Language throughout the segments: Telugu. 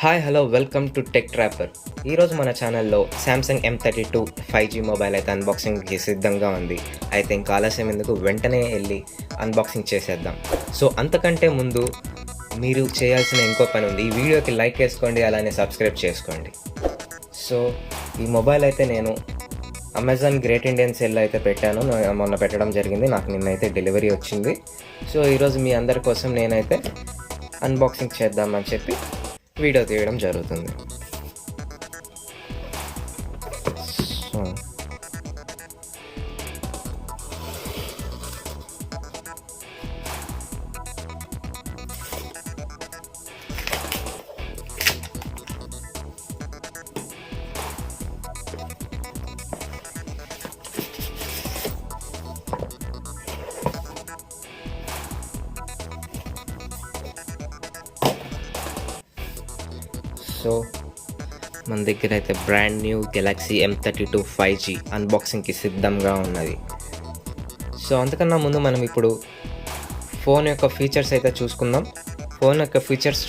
Hi hello welcome to tech trapper. ఈరోజు మన ఛానల్లో శాంసంగ్ M32 5G మొబైల్ అయితే అన్బాక్సింగ్కి సిద్ధంగా ఉంది. అయితే ఇంకా ఆలస్యం ఎందుకు, వెంటనే వెళ్ళి అన్బాక్సింగ్ చేసేద్దాం. సో అంతకంటే ముందు మీరు చేయాల్సిన ఇంకో పని ఉంది. ఈ వీడియోకి లైక్ వేసుకోండి, అలానే సబ్స్క్రైబ్ చేసుకోండి. సో ఈ మొబైల్ అయితే నేను అమెజాన్ గ్రేట్ ఇండియన్ సేల్లో అయితే పెట్టాను. మొన్న పెట్టడం జరిగింది. నాకు నిన్నైతే డెలివరీ వచ్చింది. సో ఈరోజు మీ అందరి కోసం నేనైతే అన్బాక్సింగ్ చేద్దామని చెప్పి వీడియో తీయడం జరుగుతుంది. సో సో మన దగ్గర అయితే brand new Galaxy M32 5G అన్బాక్సింగ్కి సిద్ధంగా ఉన్నది. సో అంతకన్నా ముందు మనం ఇప్పుడు ఫోన్ యొక్క ఫీచర్స్ అయితే చూసుకుందాం. ఫోన్ యొక్క ఫీచర్స్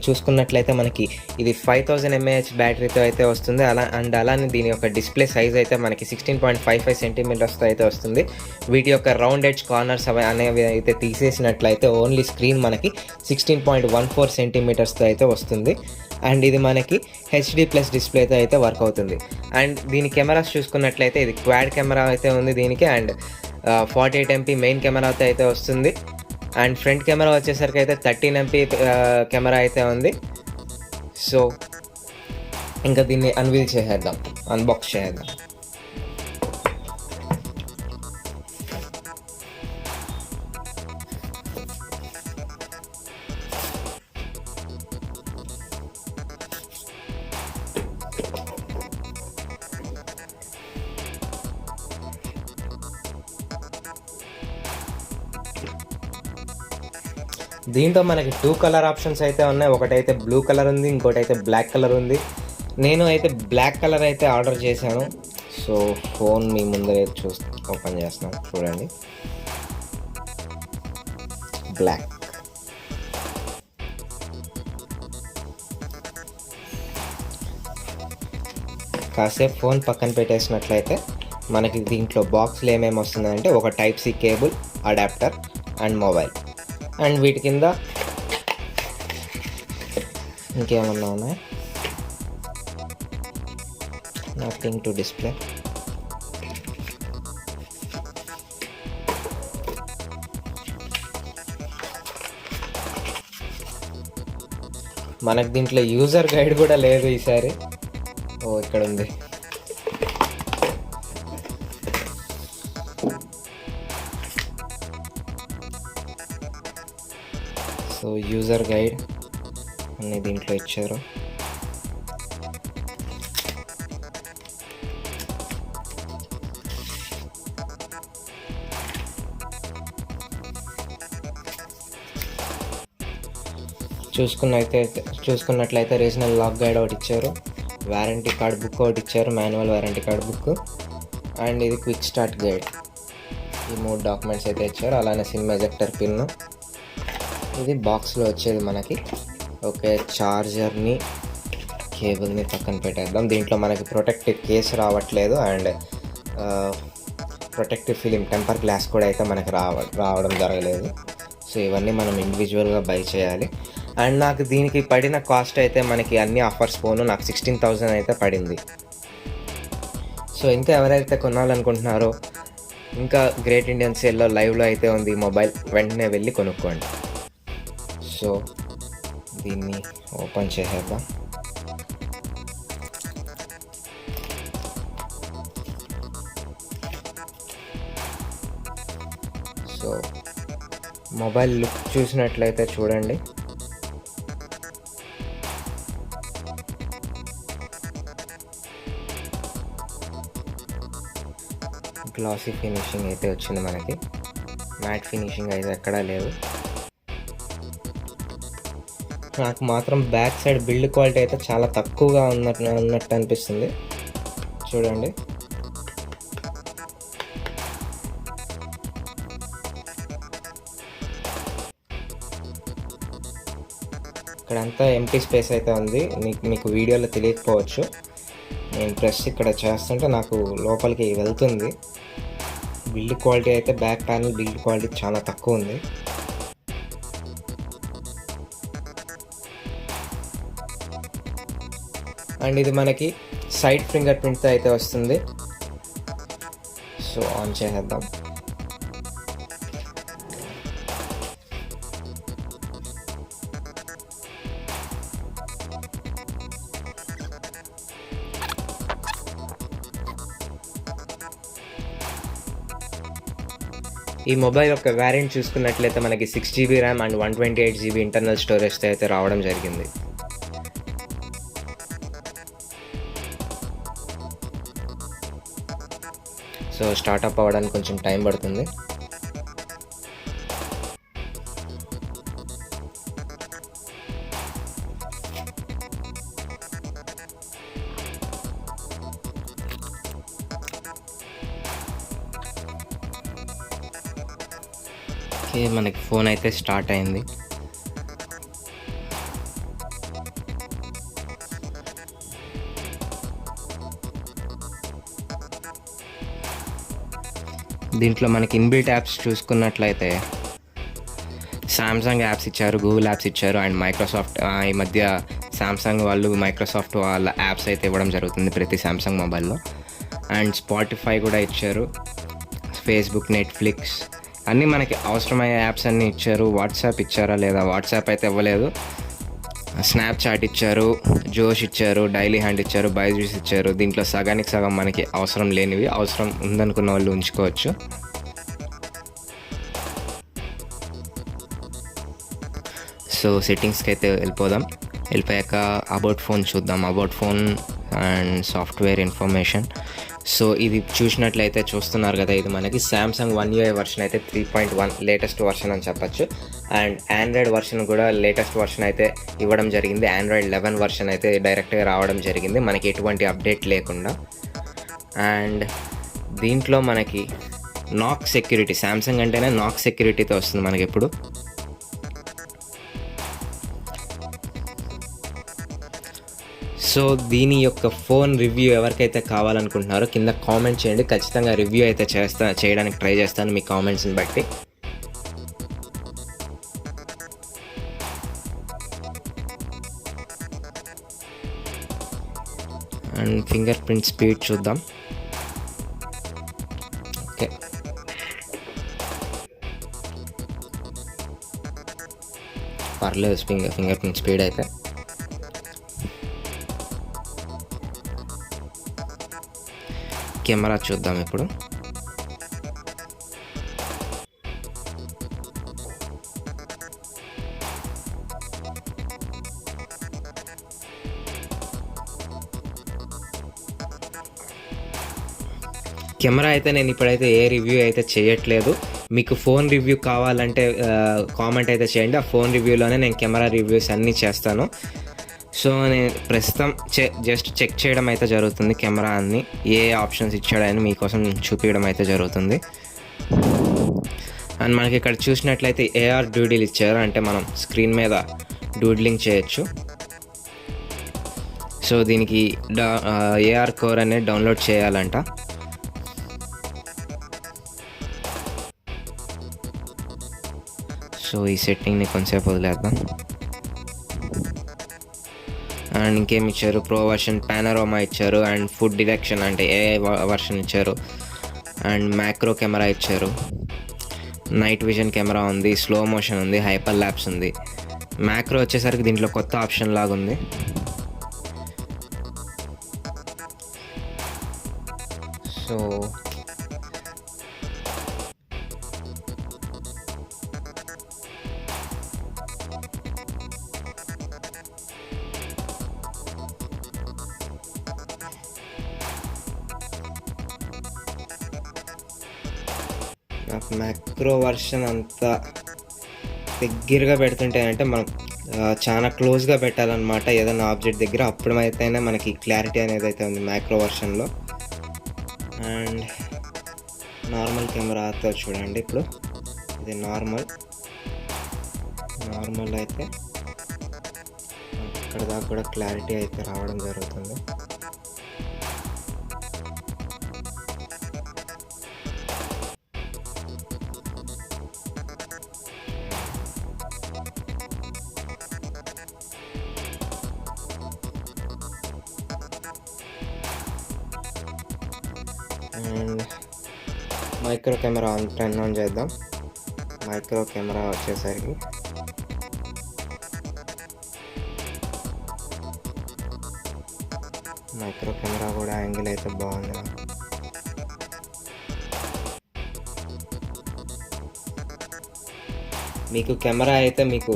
చూసుకున్నట్లయితే మనకి ఇది 5000 mAh బ్యాటరీతో అయితే వస్తుంది. అలానే దీని యొక్క డిస్ప్లే సైజ్ అయితే మనకి 16.55 సెంటీమీటర్స్తో అయితే వస్తుంది. వీటి యొక్క రౌండ్ ఎడ్జ్ కార్నర్స్ అనేవి అయితే తీసేసినట్లయితే ఓన్లీ స్క్రీన్ మనకి 16.14 సెంటీమీటర్స్తో అయితే వస్తుంది. అండ్ ఇది మనకి HD+ డిస్ప్లేతో అయితే వర్క్ అవుతుంది. అండ్ దీని కెమెరాస్ చూసుకున్నట్లయితే ఇది క్వాడ్ కెమెరా అయితే ఉంది దీనికి. అండ్ 48 MP మెయిన్ కెమెరాతో అయితే వస్తుంది. అండ్ ఫ్రంట్ కెమెరా వచ్చేసరికి అయితే 13 MP కెమెరా అయితే ఉంది. సో ఇంకా దీన్ని అన్బాక్స్ చేసేద్దాం. దీంట్లో మనకి 2 కలర్ ఆప్షన్స్ అయితే ఉన్నాయి. ఒకటైతే బ్లూ కలర్ ఉంది, ఇంకోటి అయితే బ్లాక్ కలర్ ఉంది. నేను అయితే బ్లాక్ కలర్ అయితే ఆర్డర్ చేశాను. సో ఫోన్ మీ ముందరే ఓపెన్ చేస్తున్నాను, చూడండి. బ్లాక్. కాసేపు ఫోన్ పక్కన పెట్టేసినట్లయితే మనకి దీంట్లో బాక్స్లో ఏమేమి వస్తుందంటే ఒక Type-C cable, adapter and mobile. And వీటి కింద ఇంకేమన్నా ఉన్నాయి, నథింగ్ టు డిస్ప్లే. మనకు దీంట్లో యూజర్ గైడ్ కూడా లేదు ఈసారి. ఇక్కడ ఉంది. సో యూజర్ గైడ్ అన్ని దీంట్లో ఇచ్చారు. చూసుకున్నట్లయితే రీజనల్ లాక్ గైడ్ ఒకటి ఇచ్చారు, వారంటీ కార్డ్ బుక్ ఒకటి ఇచ్చారు, manual warranty card book, and ఇది క్విక్ స్టార్ట్ గైడ్. ఈ 3 డాక్యుమెంట్స్ అయితే ఇచ్చారు. అలానే సిమ్ ఎజెక్టర్ పిన్. ఇది బాక్స్లో వచ్చేది మనకి. ఓకే, ఛార్జర్ని, కేబుల్ని పక్కన పెట్టేద్దాం. దీంట్లో మనకి ప్రొటెక్టివ్ కేస్ రావట్లేదు. And protective film temper glass కూడా అయితే మనకి రావడం జరగలేదు. సో ఇవన్నీ మనం ఇండివిజువల్గా బై చేయాలి. అండ్ నాకు దీనికి పడిన కాస్ట్ అయితే మనకి అన్ని ఆఫర్స్ పోను నాకు 16,000 అయితే పడింది. సో ఇంకా ఎవరైతే కొనాలనుకుంటున్నారో, ఇంకా గ్రేట్ ఇండియన్ సేల్లో లైవ్లో అయితే ఉంది ఈ మొబైల్, వెంటనే వెళ్ళి కొనుక్కోండి. సో దీన్ని ఓపెన్ చేసేద్దాం. సో మొబైల్ లుక్ చూసినట్లయితే చూడండి. గ్లాసీ ఫినిషింగ్ అయితే వచ్చింది మనకి. మ్యాట్ ఫినిషింగ్ అయితే ఎక్కడా లేదు. నాకు మాత్రం బ్యాక్ సైడ్ బిల్డ్ క్వాలిటీ అయితే చాలా తక్కువగా ఉన్నట్టు అనిపిస్తుంది. చూడండి, ఇక్కడంతా ఎంటీ స్పేస్ అయితే ఉంది. మీకు వీడియోలో తెలియకపోవచ్చు. నేను ప్రెస్ ఇక్కడ చేస్తుంటే నాకు లోపలికి వెళ్తుంది. బిల్డ్ క్వాలిటీ అయితే బ్యాక్ ప్యానల్ బిల్డ్ క్వాలిటీ చాలా తక్కువ ఉంది. అండ్ ఇది మనకి సైడ్ ఫింగర్ ప్రింట్తో అయితే వస్తుంది. సో ఆన్ చేసేద్దాం. ఈ మొబైల్ యొక్క వేరియంట్ చూసుకున్నట్లయితే మనకి 6GB RAM and 128GB internal స్టోరేజ్తో అయితే రావడం జరిగింది. సో స్టార్ట్అప్ అవ్వడానికి కొంచెం టైం పడుతుంది. ఓకే, మనకి ఫోన్ అయితే స్టార్ట్ అయింది. దీంట్లో మనకి ఇన్బిల్ట్ యాప్స్ చూసుకున్నట్లయితే సామ్సంగ్ యాప్స్ ఇచ్చారు, గూగుల్ యాప్స్ ఇచ్చారు అండ్ మైక్రోసాఫ్ట్. ఈ మధ్య సామ్సంగ్ వాళ్ళు మైక్రోసాఫ్ట్ వాళ్ళ యాప్స్ అయితే ఇవ్వడం జరుగుతుంది ప్రతి సామ్సంగ్ మొబైల్లో. అండ్ స్పాటిఫై కూడా ఇచ్చారు, ఫేస్బుక్, నెట్ఫ్లిక్స్ అన్నీ మనకి అవసరమయ్యే యాప్స్ అన్నీ ఇచ్చారు. వాట్సాప్ ఇచ్చారా లేదా? వాట్సాప్ అయితే ఇవ్వలేదు. స్నాప్చాట్ ఇచ్చారు, జోష్ ఇచ్చారు, డైలీ హ్యాండ్ ఇచ్చారు, బైజూస్ ఇచ్చారు. దీంట్లో సగానికి సగం మనకి అవసరం లేనివి, అవసరం ఉందనుకున్న వాళ్ళు ఉంచుకోవచ్చు. సో సెట్టింగ్స్కి అయితే వెళ్ళిపోయాక అబౌట్ ఫోన్ చూద్దాం. About phone and software information. So ఇది చూస్తున్నారు కదా, ఇది మనకి సామ్సంగ్ 1 UI వర్షన్ అయితే 3.1 లేటెస్ట్ వర్షన్ అని చెప్పచ్చు. అండ్ ఆండ్రాయిడ్ వర్షన్ కూడా లేటెస్ట్ వర్షన్ అయితే ఇవ్వడం జరిగింది. ఆండ్రాయిడ్ 11 వర్షన్ అయితే డైరెక్ట్గా రావడం జరిగింది, మనకి ఎటువంటి అప్డేట్ లేకుండా. అండ్ దీంట్లో మనకి నాక్ సెక్యూరిటీ, సామ్సంగ్ అంటేనే నాక్ సెక్యూరిటీతో వస్తుంది మనకి ఎప్పుడు. సో దీని యొక్క ఫోన్ రివ్యూ ఎవరికైతే కావాలనుకుంటున్నారో కింద కామెంట్ చేయండి. ఖచ్చితంగా రివ్యూ అయితే చేయడానికి ట్రై చేస్తాను మీ కామెంట్స్ని బట్టి. అండ్ ఫింగర్ ప్రింట్ స్పీడ్ చూద్దాం. ఓకే, పర్లేదు ఫింగర్ ప్రింట్ స్పీడ్ అయితే. కెమెరా చూద్దాం ఇప్పుడు. కెమెరా అయితే నేను ఇప్పుడైతే ఏ రివ్యూ అయితే చేయట్లేదు. మీకు ఫోన్ రివ్యూ కావాలంటే కామెంట్ అయితే చేయండి. ఆ ఫోన్ రివ్యూలోనే నేను కెమెరా రివ్యూస్ అన్నీ చేస్తాను. సో నేను ప్రస్తుతం జస్ట్ చెక్ చేయడం అయితే జరుగుతుంది. కెమెరా అన్ని ఏ ఆప్షన్స్ ఇచ్చాడని మీకోసం చూపించడం అయితే జరుగుతుంది. అండ్ మనకి ఇక్కడ చూసినట్లయితే ఏఆర్ డూడిల్ ఇచ్చారు, అంటే మనం స్క్రీన్ మీద డూడ్లింగ్ చేయొచ్చు. సో దీనికి ఏఆర్ కోర్ అనేది డౌన్లోడ్ చేయాలంట. సో ఈ సెట్టింగ్ని కొంచెంసేపు వదిలేద్దాం. అండ్ ఇంకేమి ఇచ్చారు, ప్రో వర్షన్, పానోరామా ఇచ్చారు, అండ్ ఫుడ్ డిటెక్షన్ అంటే ఏఐ వర్షన్ ఇచ్చారు, అండ్ మ్యాక్రో కెమెరా ఇచ్చారు, నైట్ విజన్ కెమెరా ఉంది, స్లో మోషన్ ఉంది, హైపర్ ల్యాప్స్ ఉంది. మ్యాక్రో వచ్చేసరికి దీంట్లో కొత్త ఆప్షన్ లాగా ఉంది. సో నాకు మ్యాక్రో వర్షన్ అంత దగ్గరగా పెడుతుంటాయంటే మనం చాలా క్లోజ్గా పెట్టాలన్నమాట ఏదైనా ఆబ్జెక్ట్ దగ్గర, అప్పుడు అయితేనే మనకి క్లారిటీ అనేది అయితే ఉంది మ్యాక్రో వర్షన్లో. అండ్ నార్మల్ కెమెరాతో చూడండి, ఇప్పుడు ఇది నార్మల్ అయితే ఇక్కడ దాకా కూడా క్లారిటీ అయితే రావడం జరుగుతుంది. And micro camera turn on చేద్దాం. మైక్రో కెమెరా వచ్చేసరికి మైక్రో కెమెరా కూడా యాంగిల్ అయితే బాగుంది. మీకు కెమెరా అయితే మీకు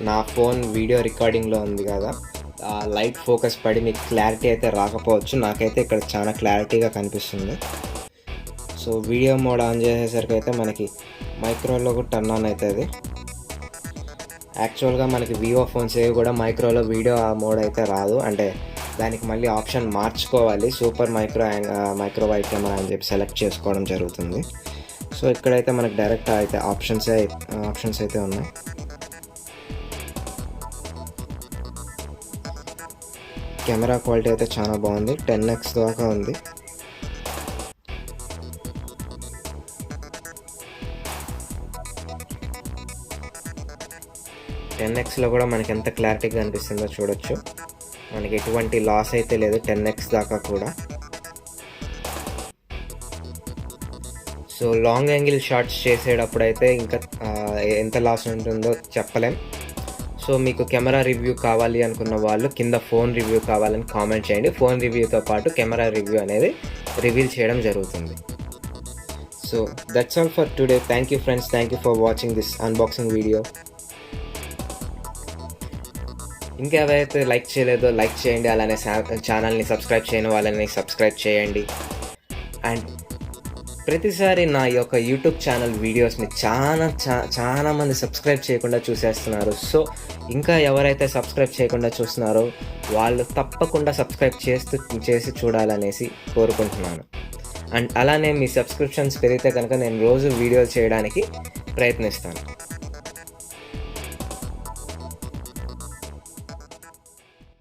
నా ఫోన్ వీడియో రికార్డింగ్లో ఉంది కదా, లైట్ ఫోకస్ పడి మీకు క్లారిటీ అయితే రాకపోవచ్చు. నాకైతే ఇక్కడ చాలా క్లారిటీగా కనిపిస్తుంది. సో వీడియో మోడ్ ఆన్ చేసేసరికి అయితే మనకి మైక్రోలో కూడా టర్న్ ఆన్ అవుతుంది. యాక్చువల్గా మనకి వివో ఫోన్స్ ఏవి కూడా మైక్రోలో వీడియో మోడ్ అయితే రాదు, అంటే దానికి మళ్ళీ ఆప్షన్ మార్చుకోవాలి. సూపర్ మైక్రో వైడ్ కెమెరా అని చెప్పి సెలెక్ట్ చేసుకోవడం జరుగుతుంది. సో ఇక్కడైతే మనకి డైరెక్ట్ అయితే ఆప్షన్స్ అయితే ఉన్నాయి. కెమెరా క్వాలిటీ అయితే చాలా బాగుంది, 10x దాకా ఉంది. లో కూడా మనకి ఎంత క్లారిటీగా కనిపిస్తుందో చూడొచ్చు. మనకి ఎటువంటి లాస్ అయితే లేదు 10x దాకా కూడా. సో లాంగ్ యాంగిల్ షాట్స్ చేసేటప్పుడు అయితే ఇంకా ఎంత లాస్ ఉంటుందో చెప్పలేం. సో మీకు కెమెరా రివ్యూ కావాలి అనుకున్న వాళ్ళు కింద ఫోన్ రివ్యూ కావాలని కామెంట్ చేయండి. ఫోన్ రివ్యూతో పాటు కెమెరా రివ్యూ అనేది రివీల్ చేయడం జరుగుతుంది. So that's all for today. Thank you friends, thank you for watching this unboxing video. ఇంకా ఎవరైతే లైక్ చేయలేదో లైక్ చేయండి, అలానే ఛానల్ని సబ్స్క్రైబ్ చేయని వాళ్ళని సబ్స్క్రైబ్ చేయండి. అండ్ ప్రతిసారి నా యొక్క యూట్యూబ్ ఛానల్ వీడియోస్ని చాలా మంది సబ్స్క్రైబ్ చేయకుండా చూసేస్తున్నారు. సో ఇంకా ఎవరైతే సబ్స్క్రైబ్ చేయకుండా చూస్తున్నారో వాళ్ళు తప్పకుండా సబ్స్క్రైబ్ చేసి చూడాలనేసి కోరుకుంటున్నాను. అండ్ అలానే మీ సబ్స్క్రిప్షన్స్ పెరిగితే కనుక నేను రోజు వీడియోలు చేయడానికి ప్రయత్నిస్తాను.